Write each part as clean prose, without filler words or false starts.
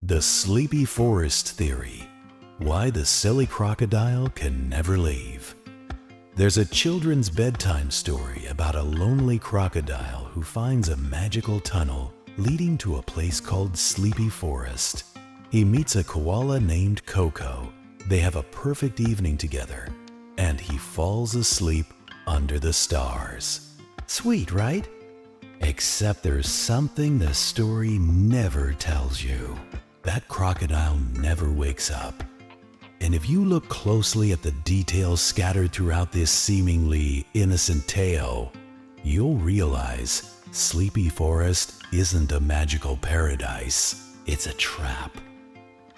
The Sleepy Forest Theory. Why the silly crocodile can never leave. There's a children's bedtime story about a lonely crocodile who finds a magical tunnel leading to a place called Sleepy Forest. He meets a koala named Coco. They have a perfect evening together, and he falls asleep under the stars. Sweet, right? Except there's something the story never tells you. That crocodile never wakes up. And if you look closely at the details scattered throughout this seemingly innocent tale, you'll realize Sleepy Forest isn't a magical paradise. It's a trap.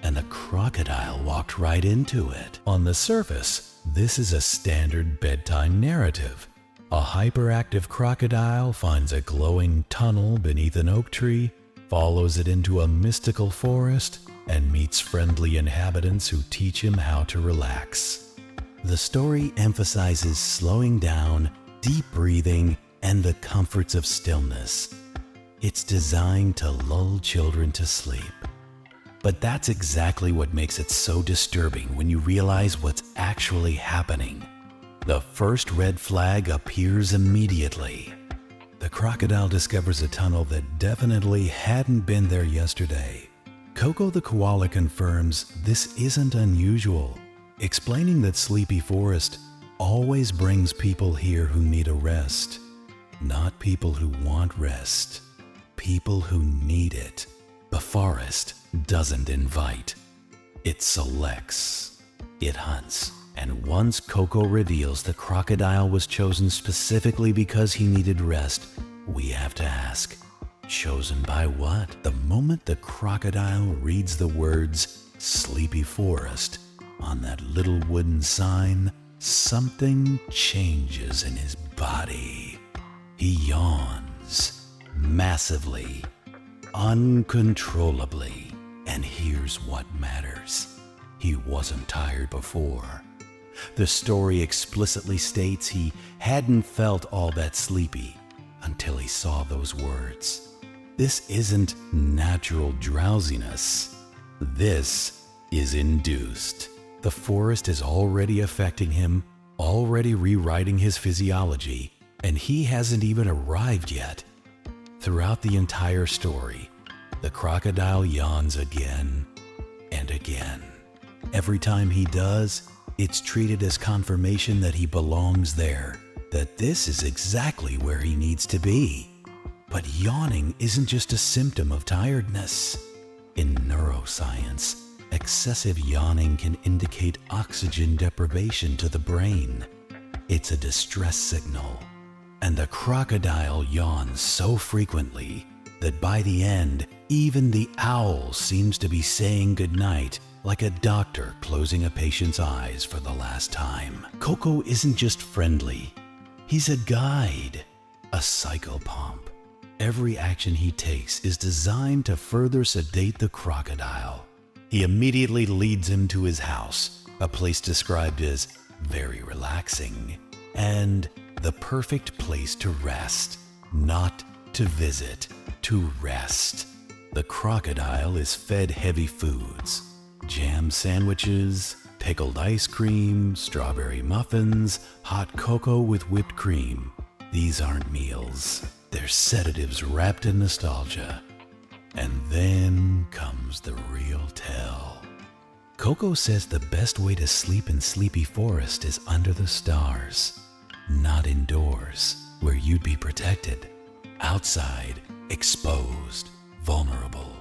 And the crocodile walked right into it. On the surface, this is a standard bedtime narrative. A hyperactive crocodile finds a glowing tunnel beneath an oak tree, follows it into a mystical forest, and meets friendly inhabitants who teach him how to relax. The story emphasizes slowing down, deep breathing, and the comforts of stillness. It's designed to lull children to sleep. But that's exactly what makes it so disturbing when you realize what's actually happening. The first red flag appears immediately. The crocodile discovers a tunnel that definitely hadn't been there yesterday. Coco the koala confirms this isn't unusual, explaining that Sleepy Forest always brings people here who need a rest. Not people who want rest, people who need it. The forest doesn't invite, it selects, it hunts. And once Coco reveals the crocodile was chosen specifically because he needed rest, we have to ask, chosen by what? The moment the crocodile reads the words Sleepy Forest on that little wooden sign, something changes in his body. He yawns massively, uncontrollably, and here's what matters. He wasn't tired before. The story explicitly states he hadn't felt all that sleepy until he saw those words. This isn't natural drowsiness. This is induced. The forest is already affecting him, already rewriting his physiology, and he hasn't even arrived yet. Throughout the entire story, the crocodile yawns again and again. Every time he does, it's treated as confirmation that he belongs there, that this is exactly where he needs to be. But yawning isn't just a symptom of tiredness. In neuroscience, excessive yawning can indicate oxygen deprivation to the brain. It's a distress signal. And the crocodile yawns so frequently that by the end, even the owl seems to be saying goodnight, like a doctor closing a patient's eyes for the last time. Coco isn't just friendly. He's a guide, a psychopomp. Every action he takes is designed to further sedate the crocodile. He immediately leads him to his house, a place described as very relaxing, and the perfect place to rest, not to visit, to rest. The crocodile is fed heavy foods. Jam sandwiches, pickled ice cream, strawberry muffins, hot cocoa with whipped cream. These aren't meals. They're sedatives wrapped in nostalgia. And then comes the real tell. Coco says the best way to sleep in Sleepy Forest is under the stars, not indoors, where you'd be protected. Outside, exposed, vulnerable.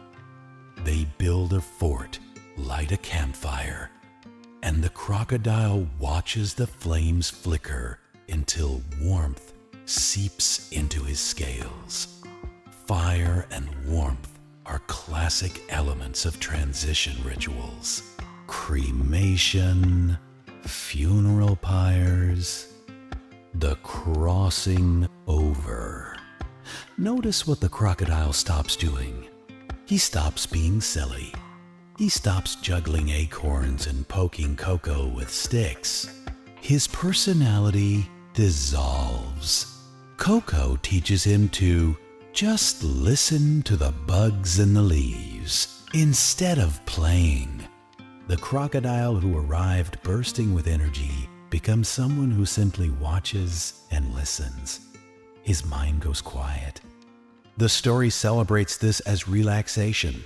They build a fort, light a campfire, and the crocodile watches the flames flicker until warmth seeps into his scales. Fire and warmth are classic elements of transition rituals. Cremation, funeral pyres, the crossing over. Notice what the crocodile stops doing. He stops being silly. He stops juggling acorns and poking Coco with sticks. His personality dissolves. Coco teaches him to just listen to the bugs and the leaves. Instead of playing, the crocodile who arrived bursting with energy becomes someone who simply watches and listens. His mind goes quiet. The story celebrates this as relaxation,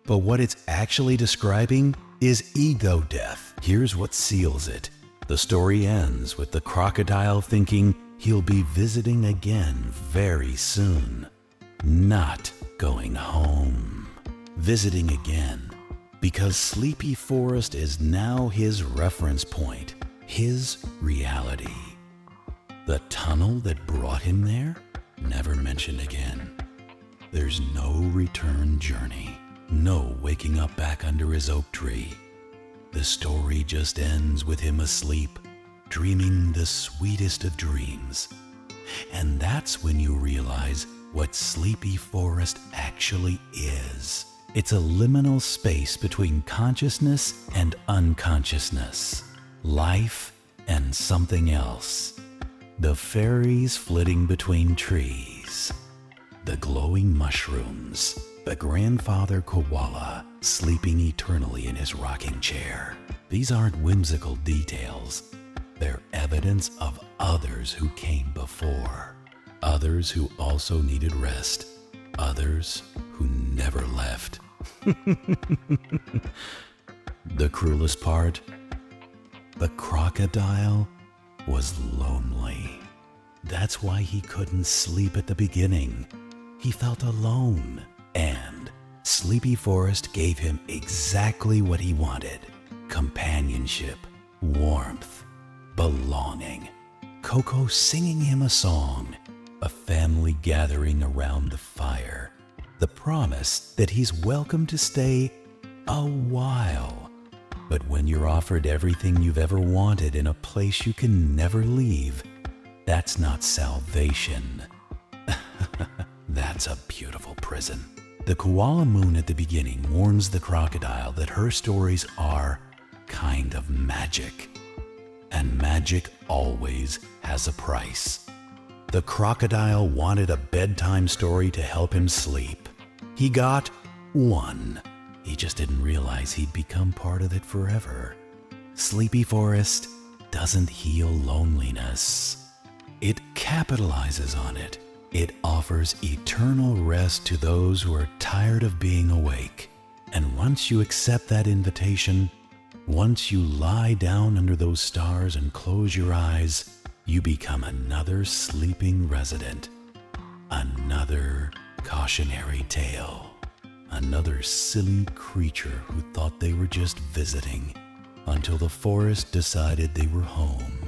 but what it's actually describing is ego death. Here's what seals it. The story ends with the crocodile thinking he'll be visiting again very soon, not going home. Visiting again, because Sleepy Forest is now his reference point, his reality. The tunnel that brought him there, never mentioned again. There's no return journey, no waking up back under his oak tree. The story just ends with him asleep, dreaming the sweetest of dreams. And that's when you realize what Sleepy Forest actually is. It's a liminal space between consciousness and unconsciousness, life and something else. The fairies flitting between trees, the glowing mushrooms, the grandfather koala sleeping eternally in his rocking chair. These aren't whimsical details. They're evidence of others who came before, others who also needed rest, others who never left. The cruelest part? The crocodile was lonely. That's why he couldn't sleep at the beginning. He felt alone, and Sleepy Forest gave him exactly what he wanted: companionship, warmth, belonging. Coco singing him a song, a family gathering around the fire, the promise that he's welcome to stay a while. But when you're offered everything you've ever wanted in a place you can never leave, that's not salvation. That's a beautiful prison. The koala moon at the beginning warns the crocodile that her stories are kind of magic. And magic always has a price. The crocodile wanted a bedtime story to help him sleep. He got one. He just didn't realize he'd become part of it forever. Sleepy Forest doesn't heal loneliness. It capitalizes on it. It offers eternal rest to those who are tired of being awake. And once you accept that invitation, once you lie down under those stars and close your eyes, you become another sleeping resident, another cautionary tale, another silly creature who thought they were just visiting until the forest decided they were home.